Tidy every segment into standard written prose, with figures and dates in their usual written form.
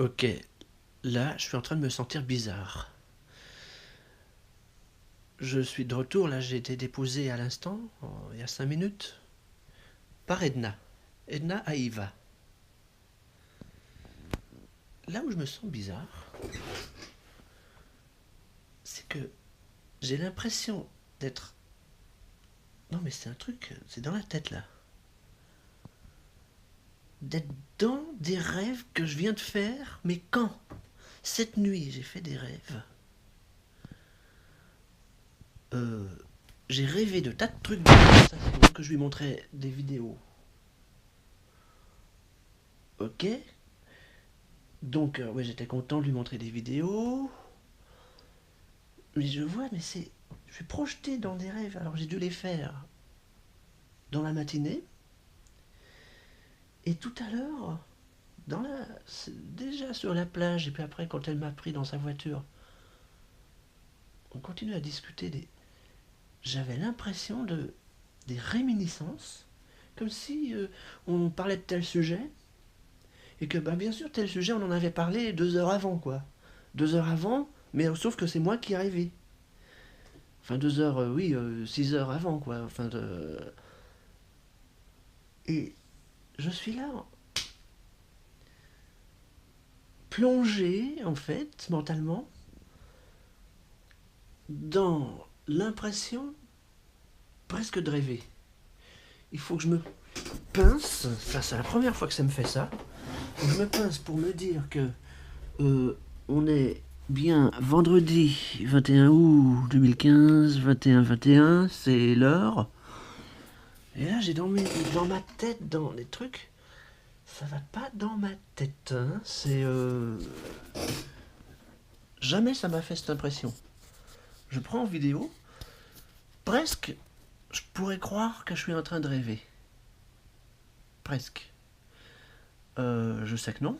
Ok, là, je suis en train de me sentir bizarre. Je suis de retour, là, j'ai été déposé à l'instant, il y a 5 minutes, par Edna. Edna Aïva. Là où je me sens bizarre, c'est que j'ai l'impression d'être... Non mais c'est un truc, c'est dans la tête là. D'être dans des rêves que je viens de faire, mais quand? Cette nuit, j'ai fait des rêves. Euh, j'ai rêvé de tas de trucs de conversation que je lui montrais des vidéos. Ok. Donc, ouais, j'étais content de lui montrer des vidéos. Mais je vois, mais c'est... Je suis projeté dans des rêves, alors j'ai dû les faire dans la matinée. Et tout à l'heure, déjà sur la plage, et puis après, quand elle m'a pris dans sa voiture, on continue à discuter des... J'avais l'impression de... des réminiscences, comme si on parlait de tel sujet, et que, bah, bien sûr, tel sujet, on en avait parlé 2 heures avant, quoi. 2 heures avant, mais sauf que c'est moi qui ai rêvé. Enfin, 2 heures, oui, 6 heures avant, quoi. Enfin, Et je suis là, plongé, en fait, mentalement, dans l'impression presque de rêver. Il faut que je me pince, ça c'est la première fois que ça me fait ça, faut que je me pince pour me dire que on est bien vendredi 21 août 2015, 21-21, c'est l'heure. Et là j'ai dans ma tête, dans des trucs, ça va pas dans ma tête, hein. C'est... Jamais ça m'a fait cette impression. Je prends en vidéo, presque, je pourrais croire que je suis en train de rêver. Presque. Je sais que non.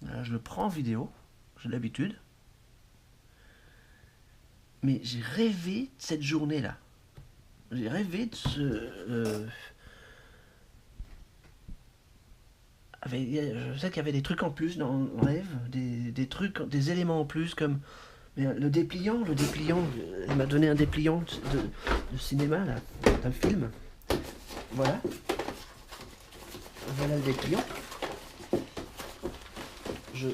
Là, je le prends en vidéo, j'ai l'habitude. Mais j'ai rêvé de cette journée-là. J'ai rêvé de ce... je sais qu'il y avait des trucs en plus dans le rêve, des trucs, des éléments en plus, comme mais le dépliant, elle m'a donné un dépliant de cinéma, là, d'un film. Voilà. Voilà le dépliant. Je...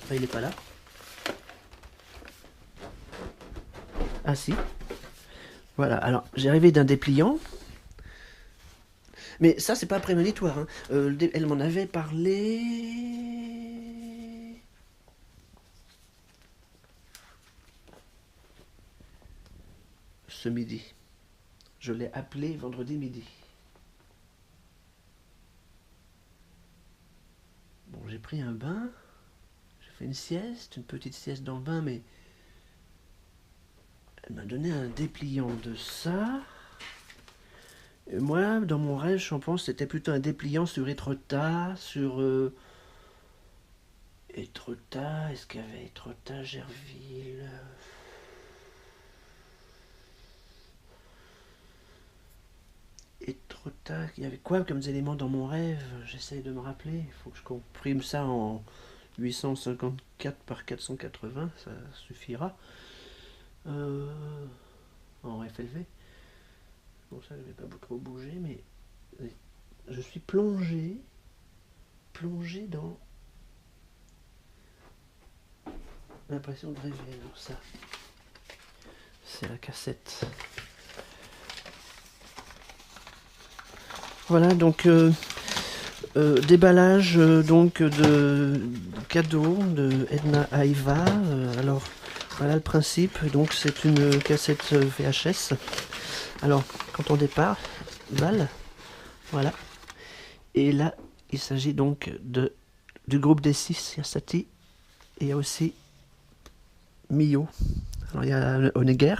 Enfin, il est pas là. Ah si. Voilà, alors j'ai rêvé d'un dépliant. Mais ça, c'est pas prémonitoire, hein. Elle m'en avait parlé... ce midi. Je l'ai appelé vendredi midi. Bon, j'ai pris un bain. J'ai fait une sieste, une petite sieste dans le bain, mais... Elle m'a donné un dépliant de ça. Et moi, dans mon rêve, je pense que c'était plutôt un dépliant sur Étretat, sur... Étretat, est-ce qu'il y avait Étretat, Gerville... Étretat, il y avait quoi comme éléments dans mon rêve? J'essaye de me rappeler. Il faut que je comprime ça en 854 par 480, ça suffira. En FLV. Bon, ça, je vais pas trop bouger, mais je suis plongé dans l'impression de rêver. Alors ça, c'est la cassette. Voilà, donc déballage donc de cadeaux de Edna Aïva. Alors voilà le principe. Donc c'est une cassette VHS. Alors quand on déballe, voilà. Et là, il s'agit donc du groupe des 6, il y a Satie, et il y a aussi Mio. Alors il y a Honegger,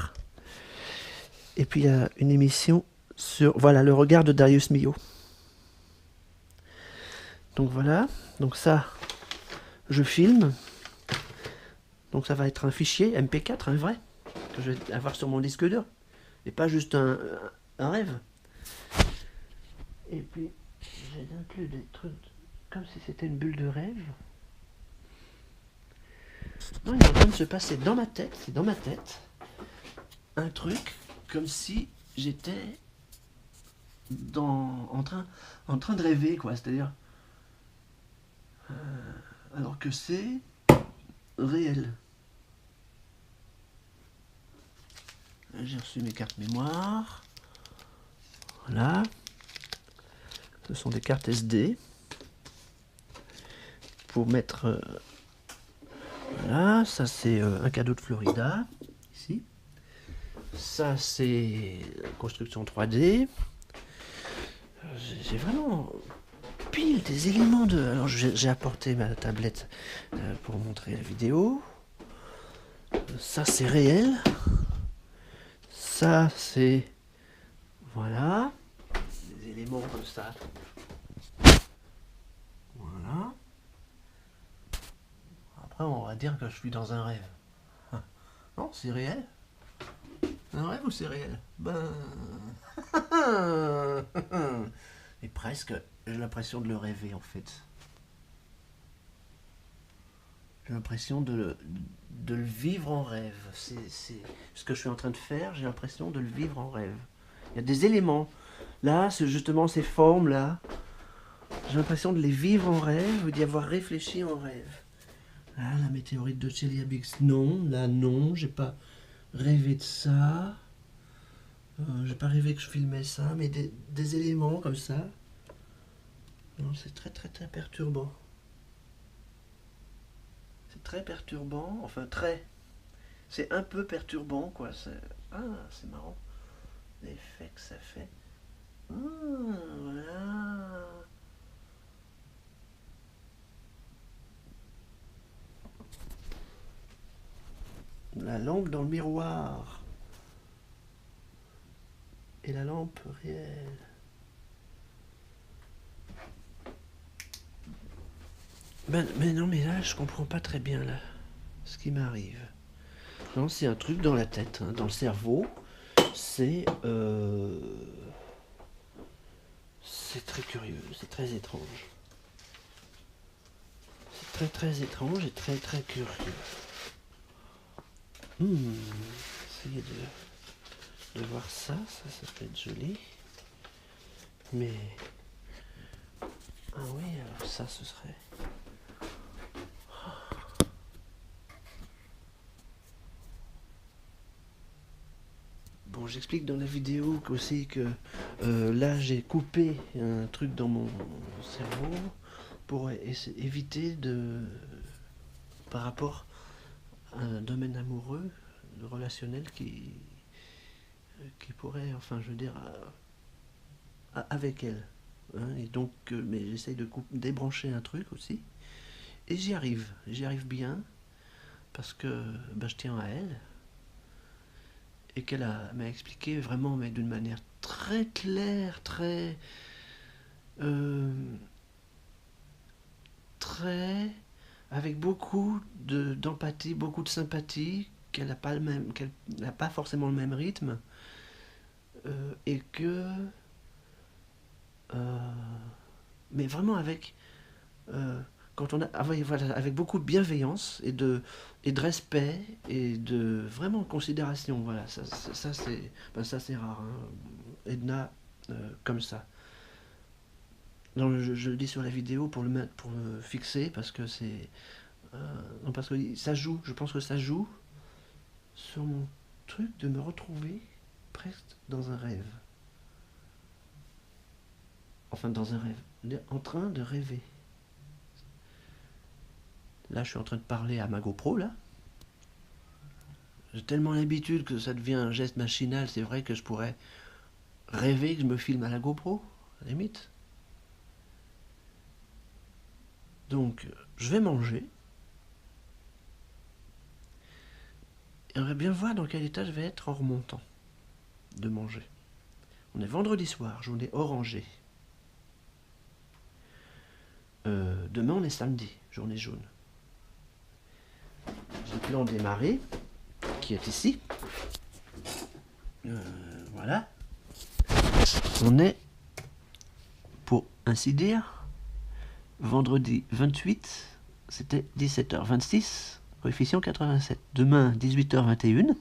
et puis il y a une émission sur, voilà, le regard de Darius Milhaud. Donc voilà, donc ça, je filme. Donc ça va être un fichier MP4, un vrai, que je vais avoir sur mon disque dur, et pas juste un rêve. Et puis j'ai inclus des trucs comme si c'était une bulle de rêve. Non, il est en train de se passer dans ma tête, c'est dans ma tête, un truc comme si j'étais en train de rêver, quoi. C'est-à-dire, alors que c'est réel. J'ai reçu mes cartes mémoire. Voilà. Ce sont des cartes SD pour mettre. Voilà, ça c'est un cadeau de Florida, ici. Ça c'est construction 3D. J'ai vraiment pile des éléments de. Alors j'ai apporté ma tablette pour montrer la vidéo. Ça c'est réel. Ça c'est. Voilà. Des éléments comme ça. Voilà. Après on va dire que je suis dans un rêve. Non, c'est réel. Un rêve ou c'est réel? Ben. Et presque, j'ai l'impression de le rêver en fait. J'ai l'impression de le vivre en rêve. C'est ce que je suis en train de faire, j'ai l'impression de le vivre en rêve. Il y a des éléments. Là, c'est justement ces formes-là. J'ai l'impression de les vivre en rêve ou d'y avoir réfléchi en rêve. Ah, la météorite de Chelyabinsk, non. Là, non, j'ai pas rêvé de ça. J'ai pas rêvé que je filmais ça, mais des éléments comme ça. Non, c'est très très très perturbant. C'est très perturbant, enfin très. C'est un peu perturbant quoi. Ah, c'est marrant. L'effet que ça fait. Ah, voilà. La lampe dans le miroir. Et la lampe réelle. Mais non, mais là, je comprends pas très bien là ce qui m'arrive. Non, c'est un truc dans la tête, hein, dans le cerveau. C'est très curieux, c'est très étrange. C'est très très étrange et très très curieux. Essayez de voir ça peut être joli. Mais ah oui, alors ça ce serait. Bon, j'explique dans la vidéo aussi que là j'ai coupé un truc dans mon cerveau pour éviter par rapport à un domaine amoureux, relationnel qui pourrait, enfin je veux dire, avec elle. Hein, et donc, mais j'essaye de débrancher un truc aussi. Et j'y arrive bien, parce que je tiens à elle. Et qu'elle m'a expliqué vraiment, mais d'une manière très claire, très avec beaucoup d'empathie, beaucoup de sympathie, qu'elle n'a pas forcément le même rythme, et que mais vraiment avec quand on a voilà, avec beaucoup de bienveillance et de respect et de vraiment considération. Voilà, ça c'est rare, hein. Edna comme ça. Non, je le dis sur la vidéo pour le fixer parce que c'est non, parce que ça joue. Je pense que ça joue sur mon truc de me retrouver presque dans un rêve. Enfin, dans un rêve, en train de rêver. Là, je suis en train de parler à ma GoPro, là. J'ai tellement l'habitude que ça devient un geste machinal, c'est vrai que je pourrais rêver que je me filme à la GoPro, à la limite. Donc, je vais manger. Et on va bien voir dans quel état je vais être en remontant de manger. On est vendredi soir, journée orangée. Demain, on est samedi, journée jaune. J'ai le plan des marées qui est ici. Voilà. On est, pour ainsi dire, Vendredi 28, c'était 17h26, coefficient 87. Demain, 18h21,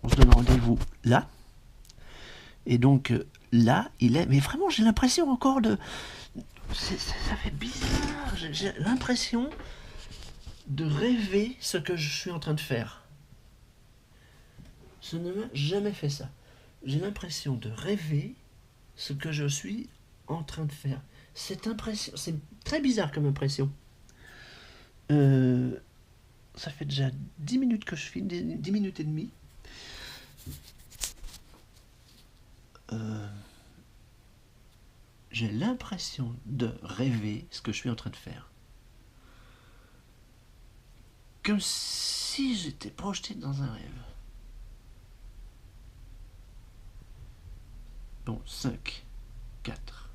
on se donne rendez-vous là. Et donc là, il est... Mais vraiment, j'ai l'impression encore de... Ça fait bizarre. J'ai l'impression de rêver ce que je suis en train de faire. Je ne m'a jamais fait ça. J'ai l'impression de rêver ce que je suis en train de faire. Cette impression, c'est très bizarre comme impression. Ça fait déjà 10 minutes que je filme, 10 minutes et demie. J'ai l'impression de rêver ce que je suis en train de faire. Comme si j'étais projeté dans un rêve. Bon, 5, 4,